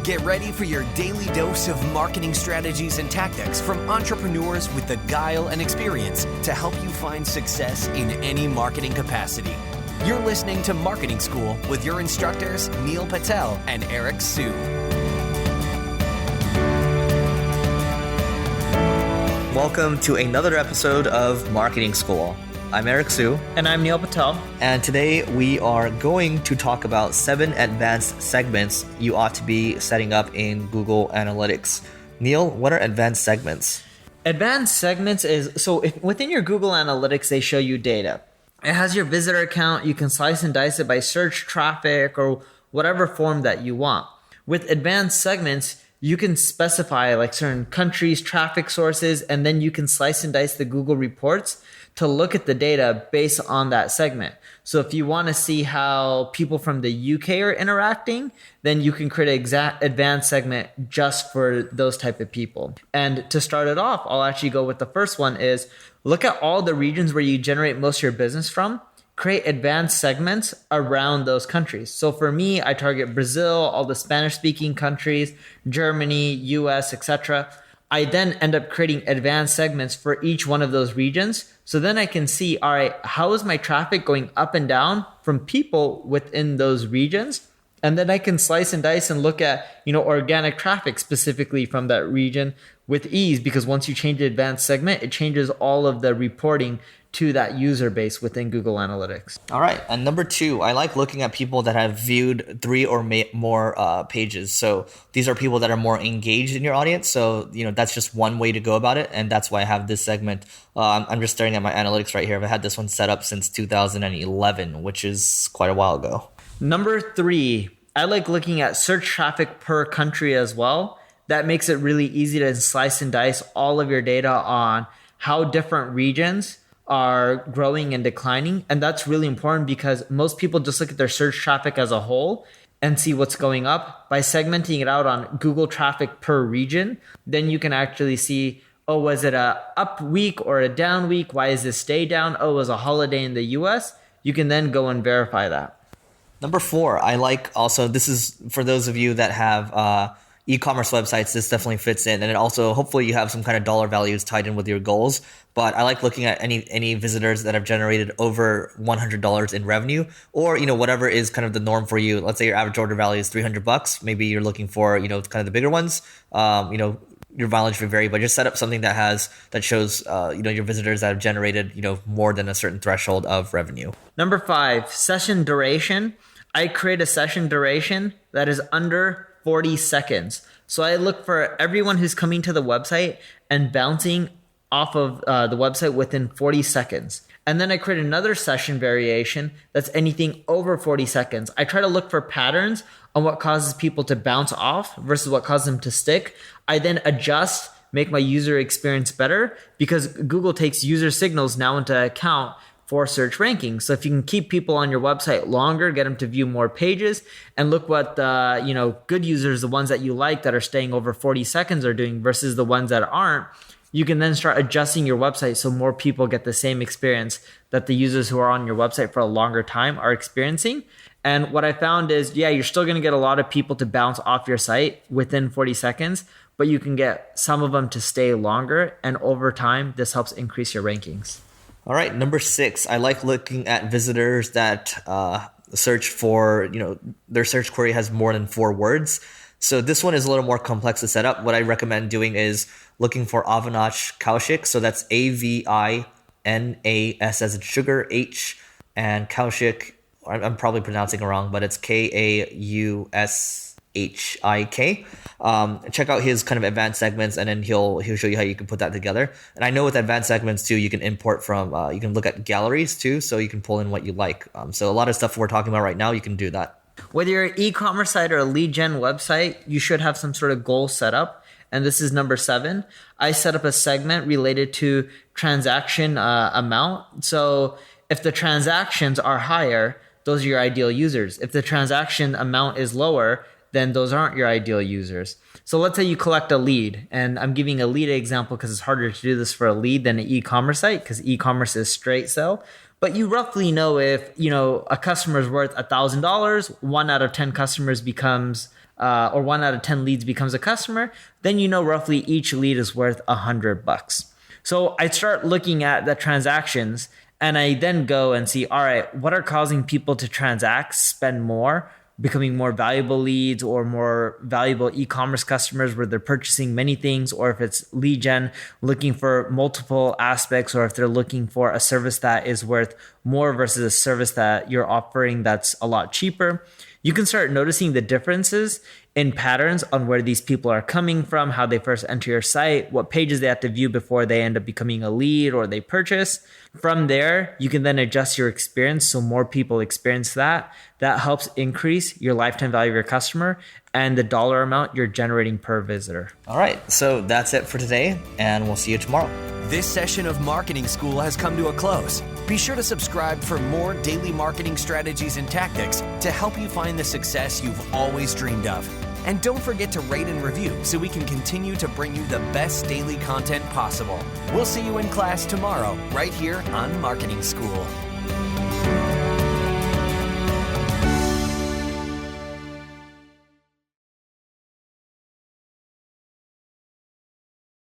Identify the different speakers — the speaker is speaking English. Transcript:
Speaker 1: Get ready for your daily dose of marketing strategies and tactics from entrepreneurs with the guile and experience to help you find success in any marketing capacity. You're listening to Marketing School with your instructors, Neil Patel and Eric Su.
Speaker 2: Welcome to another episode of Marketing School. I'm Eric Su.
Speaker 3: And I'm Neil Patel.
Speaker 2: And today we are going to talk about 7 advanced segments you ought to be setting up in Google Analytics. Neil, what are advanced segments?
Speaker 3: Advanced segments is, within your Google Analytics, they show you data. It has your visitor account. You can slice and dice it by search traffic or whatever form that you want. With advanced segments, you can specify like certain countries, traffic sources, and then you can slice and dice the Google reports to look at the data based on that segment. So if you want to see how people from the UK are interacting, then you can create an advanced segment just for those type of people. And to start it off, I'll actually go with the first one is look at all the regions where you generate most of your business from. Create advanced segments around those countries. So for me, I target Brazil, all the Spanish-speaking countries, Germany, US, etc. I then end up creating advanced segments for each one of those regions. So then I can see, all right, how is my traffic going up and down from people within those regions? And then I can slice and dice and look at, organic traffic specifically from that region with ease, because once you change the advanced segment, it changes all of the reporting to that user base within Google Analytics.
Speaker 2: All right. And number 2, I like looking at people that have viewed 3 or more pages. So these are people that are more engaged in your audience. So, that's just one way to go about it. And that's why I have this segment. I'm just staring at my analytics right here. I've had this one set up since 2011, which is quite a while ago.
Speaker 3: Number 3, I like looking at search traffic per country as well. That makes it really easy to slice and dice all of your data on how different regions are growing and declining. And that's really important because most people just look at their search traffic as a whole and see what's going up. By segmenting it out on Google traffic per region, then you can actually see, was it a up week or a down week? Why is this day down? It was a holiday in the US. You can then go and verify that.
Speaker 2: Number 4, I like also, this is for those of you that have e-commerce websites, this definitely fits in. And it also, hopefully you have some kind of dollar values tied in with your goals. But I like looking at any visitors that have generated over $100 in revenue, or, whatever is kind of the norm for you. Let's say your average order value is $300. Maybe you're looking for, kind of the bigger ones. Your mileage will vary, but just set up something that shows, your visitors that have generated, more than a certain threshold of revenue.
Speaker 3: Number 5, session duration. I create a session duration that is under 40 seconds. So I look for everyone who's coming to the website and bouncing off of the website within 40 seconds. And then I create another session variation that's anything over 40 seconds. I try to look for patterns on what causes people to bounce off versus what causes them to stick. I then adjust, make my user experience better, because Google takes user signals now into account for search rankings. So if you can keep people on your website longer, get them to view more pages, and look what the good users, the ones that you like that are staying over 40 seconds are doing versus the ones that aren't, you can then start adjusting your website so more people get the same experience that the users who are on your website for a longer time are experiencing. And what I found is, you're still going to get a lot of people to bounce off your site within 40 seconds, but you can get some of them to stay longer. And over time, this helps increase your rankings.
Speaker 2: All right, number 6, I like looking at visitors that search for, their search query has more than 4 words. So this one is a little more complex to set up. What I recommend doing is looking for Avinash Kaushik. So that's Avinas as in sugar, H, and Kaushik. I'm probably pronouncing it wrong, but it's Kaushik. Check out his kind of advanced segments, and then he'll show you how you can put that together. And I know with advanced segments too, you can import from, you can look at galleries too, so you can pull in what you like. So a lot of stuff we're talking about right now, you can do that.
Speaker 3: Whether you're an e-commerce site or a lead gen website, you should have some sort of goal set up. And this is number 7. I set up a segment related to transaction amount. So if the transactions are higher, those are your ideal users. If the transaction amount is lower, then those aren't your ideal users. So let's say you collect a lead, and I'm giving a lead example because it's harder to do this for a lead than an e-commerce site, because e-commerce is straight sell. but you roughly know if, a customer is worth $1,000, 1 out of 10 customers becomes, or 1 out of 10 leads becomes a customer, then roughly each lead is worth $100. So I start looking at the transactions, and I then go and see, all right, what are causing people to transact, spend more, becoming more valuable leads or more valuable e-commerce customers where they're purchasing many things, or if it's lead gen, looking for multiple aspects, or if they're looking for a service that is worth more versus a service that you're offering that's a lot cheaper. You can start noticing the differences in patterns on where these people are coming from, how they first enter your site, what pages they have to view before they end up becoming a lead or they purchase. From there, you can then adjust your experience so more people experience that. That helps increase your lifetime value of your customer and the dollar amount you're generating per visitor.
Speaker 2: All right, so that's it for today, and we'll see you tomorrow.
Speaker 1: This session of Marketing School has come to a close. Be sure to subscribe for more daily marketing strategies and tactics to help you find the success you've always dreamed of. And don't forget to rate and review so we can continue to bring you the best daily content possible. We'll see you in class tomorrow, right here on Marketing School.